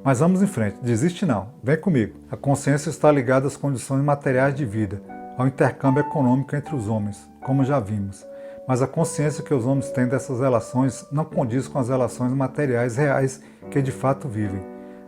Mas vamos em frente, desiste não, vem comigo. A consciência está ligada às condições materiais de vida, ao intercâmbio econômico entre os homens, como já vimos. Mas a consciência que os homens têm dessas relações não condiz com as relações materiais reais que de fato vivem.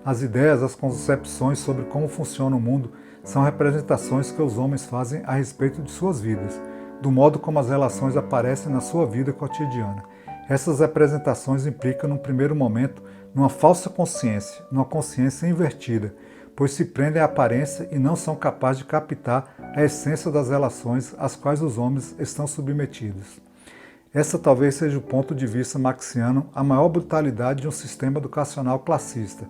As ideias, as concepções sobre como funciona o mundo são representações que os homens fazem a respeito de suas vidas, do modo como as relações aparecem na sua vida cotidiana. Essas representações implicam, num primeiro momento, numa falsa consciência, numa consciência invertida, pois se prendem à aparência e não são capazes de captar a essência das relações às quais os homens estão submetidos. Essa talvez seja o ponto de vista marxiano a maior brutalidade de um sistema educacional classista,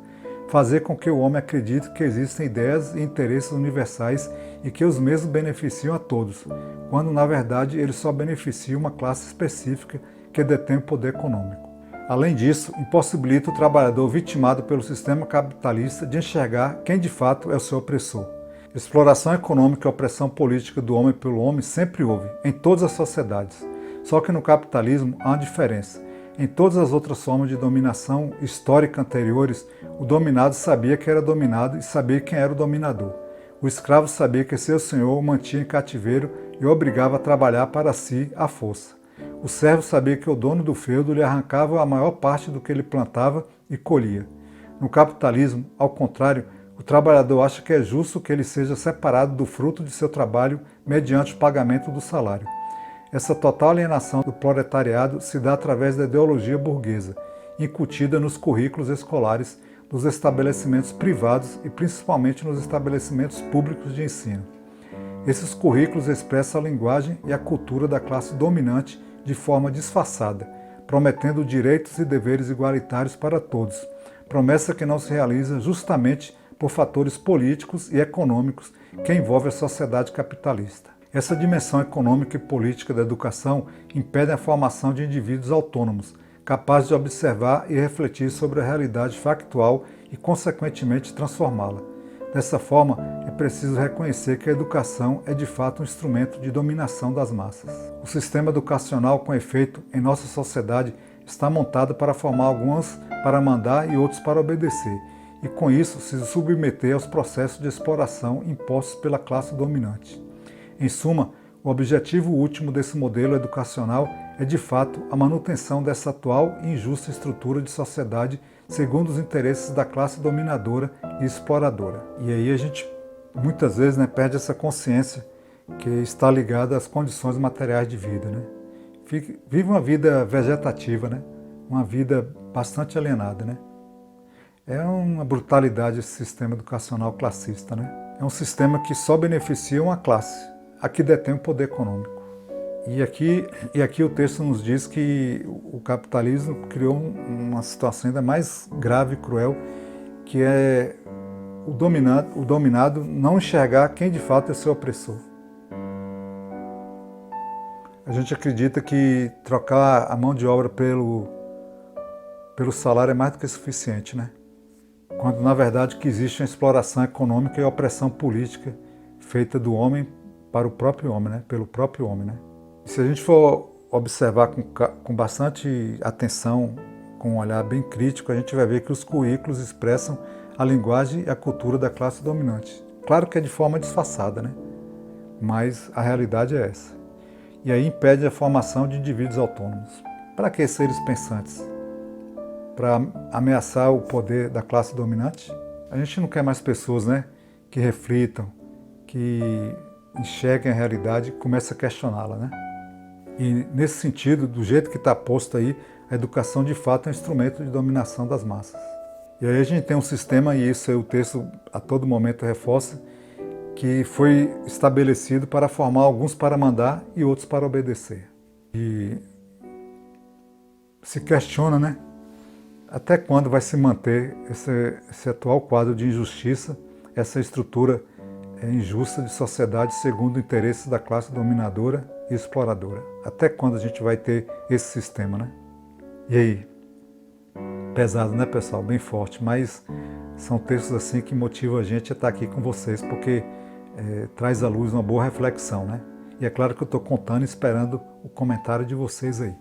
fazer com que o homem acredite que existem ideias e interesses universais e que os mesmos beneficiam a todos, quando na verdade eles só beneficiam uma classe específica que detém o poder econômico. Além disso, impossibilita o trabalhador vitimado pelo sistema capitalista de enxergar quem de fato é o seu opressor. Exploração econômica e opressão política do homem pelo homem sempre houve, em todas as sociedades. Só que no capitalismo há uma diferença. Em todas as outras formas de dominação histórica anteriores, o dominado sabia que era dominado e sabia quem era o dominador. O escravo sabia que seu senhor o mantinha em cativeiro e o obrigava a trabalhar para si à força. O servo sabia que o dono do feudo lhe arrancava a maior parte do que ele plantava e colhia. No capitalismo, ao contrário, o trabalhador acha que é justo que ele seja separado do fruto de seu trabalho mediante o pagamento do salário. Essa total alienação do proletariado se dá através da ideologia burguesa, incutida nos currículos escolares dos estabelecimentos privados e principalmente nos estabelecimentos públicos de ensino. Esses currículos expressam a linguagem e a cultura da classe dominante de forma disfarçada, prometendo direitos e deveres igualitários para todos, promessa que não se realiza justamente por fatores políticos e econômicos que envolvem a sociedade capitalista. Essa dimensão econômica e política da educação impede a formação de indivíduos autônomos, capazes de observar e refletir sobre a realidade factual e, consequentemente, transformá-la. Dessa forma, é preciso reconhecer que a educação é de fato um instrumento de dominação das massas. O sistema educacional, com efeito, em nossa sociedade, está montado para formar alguns para mandar e outros para obedecer, e com isso se submeter aos processos de exploração impostos pela classe dominante. Em suma, o objetivo último desse modelo educacional é de fato a manutenção dessa atual e injusta estrutura de sociedade segundo os interesses da classe dominadora e exploradora. E aí a gente muitas vezes perde essa consciência que está ligada às condições materiais de vida. Vive uma vida vegetativa, uma vida bastante alienada. É uma brutalidade esse sistema educacional classista. É um sistema que só beneficia uma classe, a que detém o poder econômico. E aqui o texto nos diz que o capitalismo criou uma situação ainda mais grave e cruel, que é o dominado não enxergar quem de fato é seu opressor. A gente acredita que trocar a mão de obra pelo salário é mais do que suficiente, Quando na verdade que existe uma exploração econômica e opressão política feita do homem para o próprio homem, pelo próprio homem. Se a gente for observar com bastante atenção, com um olhar bem crítico, a gente vai ver que os currículos expressam a linguagem e a cultura da classe dominante. Claro que é de forma disfarçada, mas a realidade é essa. E aí impede a formação de indivíduos autônomos. Para que seres pensantes? Para ameaçar o poder da classe dominante? A gente não quer mais pessoas que reflitam, que enxerguem a realidade e comecem a questioná-la. E nesse sentido, do jeito que está posto aí, a educação de fato é um instrumento de dominação das massas. E aí a gente tem um sistema, e isso aí o texto a todo momento reforça, que foi estabelecido para formar alguns para mandar e outros para obedecer. E se questiona, até quando vai se manter esse atual quadro de injustiça, essa estrutura injusta de sociedade segundo o interesse da classe dominadora e exploradora. Até quando a gente vai ter esse sistema, E aí? Pesado, pessoal? Bem forte, mas são textos assim que motivam a gente a estar aqui com vocês, porque traz à luz uma boa reflexão, E é claro que eu estou contando e esperando o comentário de vocês aí.